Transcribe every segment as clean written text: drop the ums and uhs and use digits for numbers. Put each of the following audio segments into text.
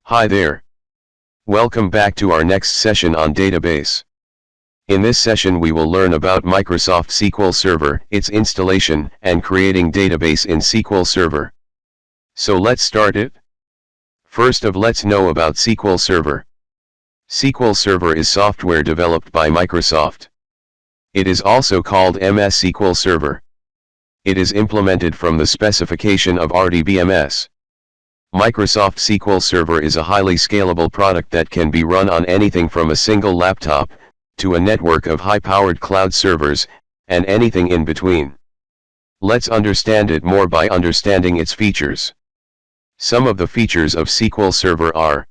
Hi there. Welcome back to our next session on database. In this session we will learn about Microsoft SQL Server, its installation, and creating database in SQL Server. So let's start it. First let's know about SQL Server. SQL Server is software developed by Microsoft. It is also called MS SQL Server. It is implemented from the specification of RDBMS. Microsoft SQL Server is a highly scalable product that can be run on anything from a single laptop, to a network of high-powered cloud servers, and anything in between. Let's understand it more by understanding its features. Some of the features of SQL Server are: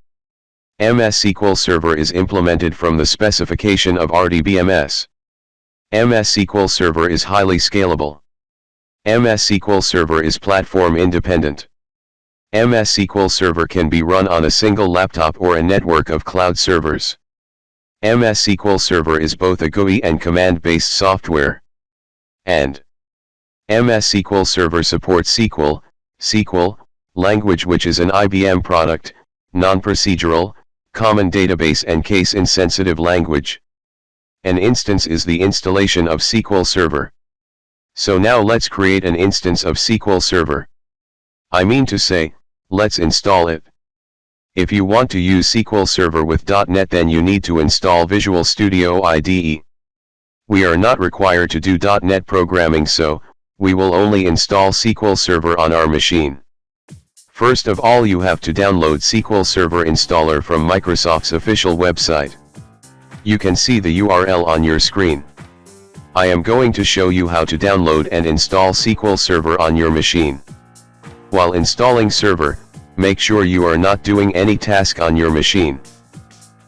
MS SQL Server is implemented from the specification of RDBMS. MS SQL Server is highly scalable. MS SQL Server is platform independent. MS SQL Server can be run on a single laptop or a network of cloud servers. MS SQL Server is both a GUI and command-based software. And MS SQL Server supports SQL language, which is an IBM product, non-procedural, common database and case-insensitive language. An instance is the installation of SQL Server. So now let's create an instance of SQL Server. I mean to say, let's install it. If you want to use SQL Server with .NET, then you need to install Visual Studio IDE. We are not required to do .NET programming, so we will only install SQL Server on our machine. First of all, you have to download SQL Server installer from Microsoft's official website. You can see the URL on your screen. I am going to show you how to download and install SQL Server on your machine. While installing server, make sure you are not doing any task on your machine.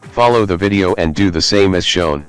Follow the video and do the same as shown.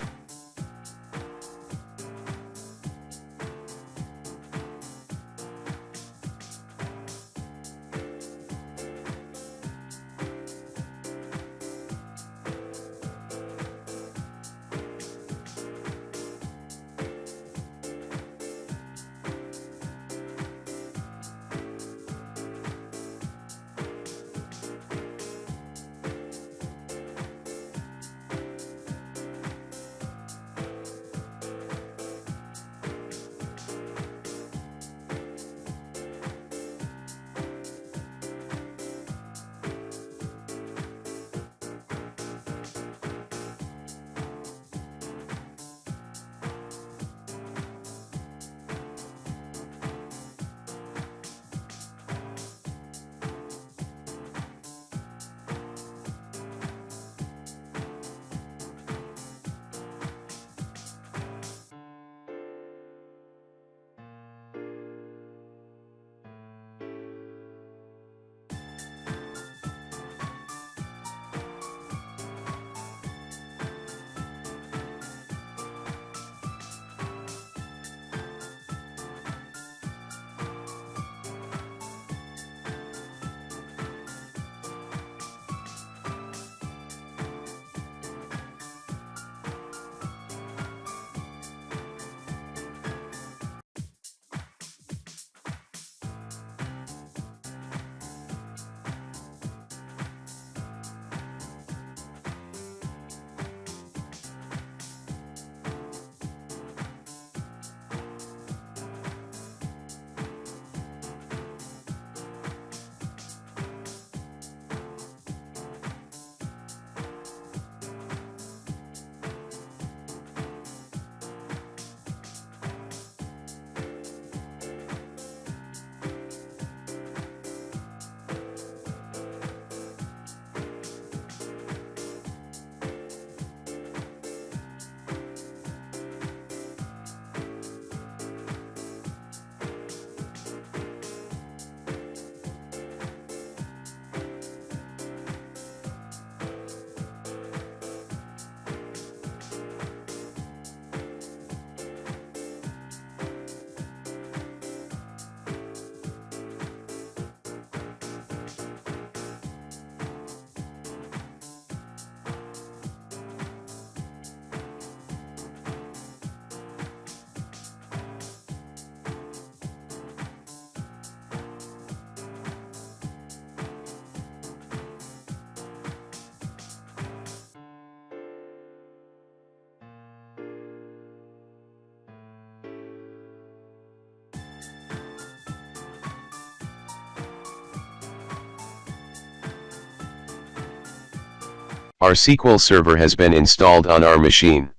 Our SQL Server has been installed on our machine.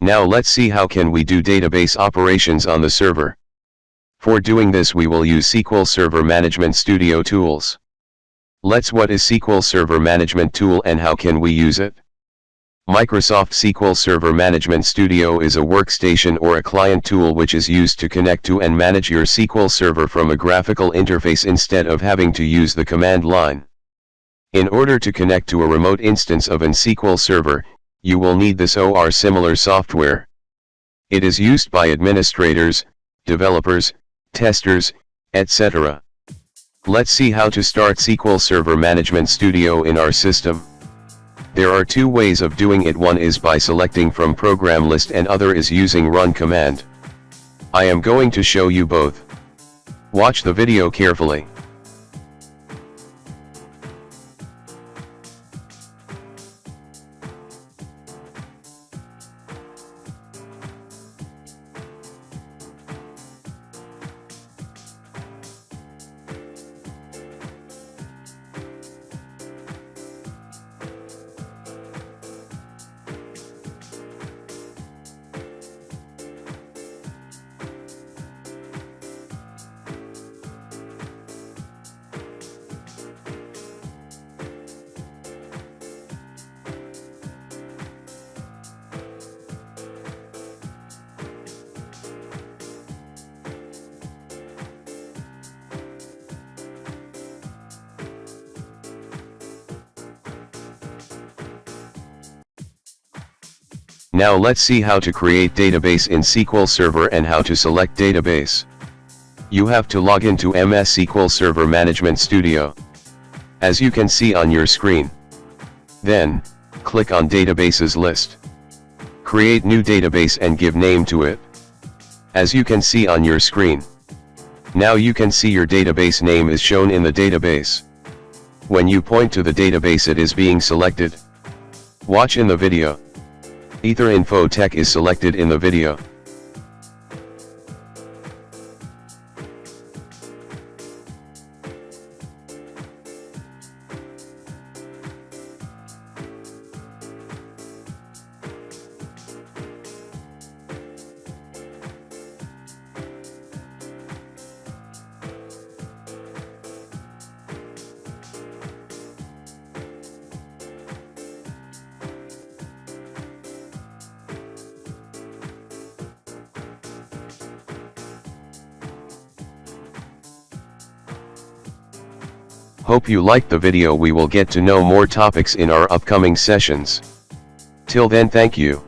Now let's see how can we do database operations on the server. For doing this we will use SQL Server Management Studio tools. What is SQL Server Management Tool and how can we use it? Microsoft SQL Server Management Studio is a workstation or a client tool which is used to connect to and manage your SQL Server from a graphical interface instead of having to use the command line. In order to connect to a remote instance of an SQL Server, you will need this or similar software. It is used by administrators, developers, testers, etc. Let's see how to start SQL Server Management Studio in our system. There are two ways of doing it. One is by selecting from program list and other is using run command. I am going to show you both. Watch the video carefully. Now let's see how to create database in SQL Server and how to select database. You have to log into MS SQL Server Management Studio, as you can see on your screen. Then, click on Databases list. Create new database and give name to it, as you can see on your screen. Now you can see your database name is shown in the database. When you point to the database it is being selected. Watch in the video. Aether Info Tech is selected in the video. Hope you liked the video. We will get to know more topics in our upcoming sessions. Till then, thank you.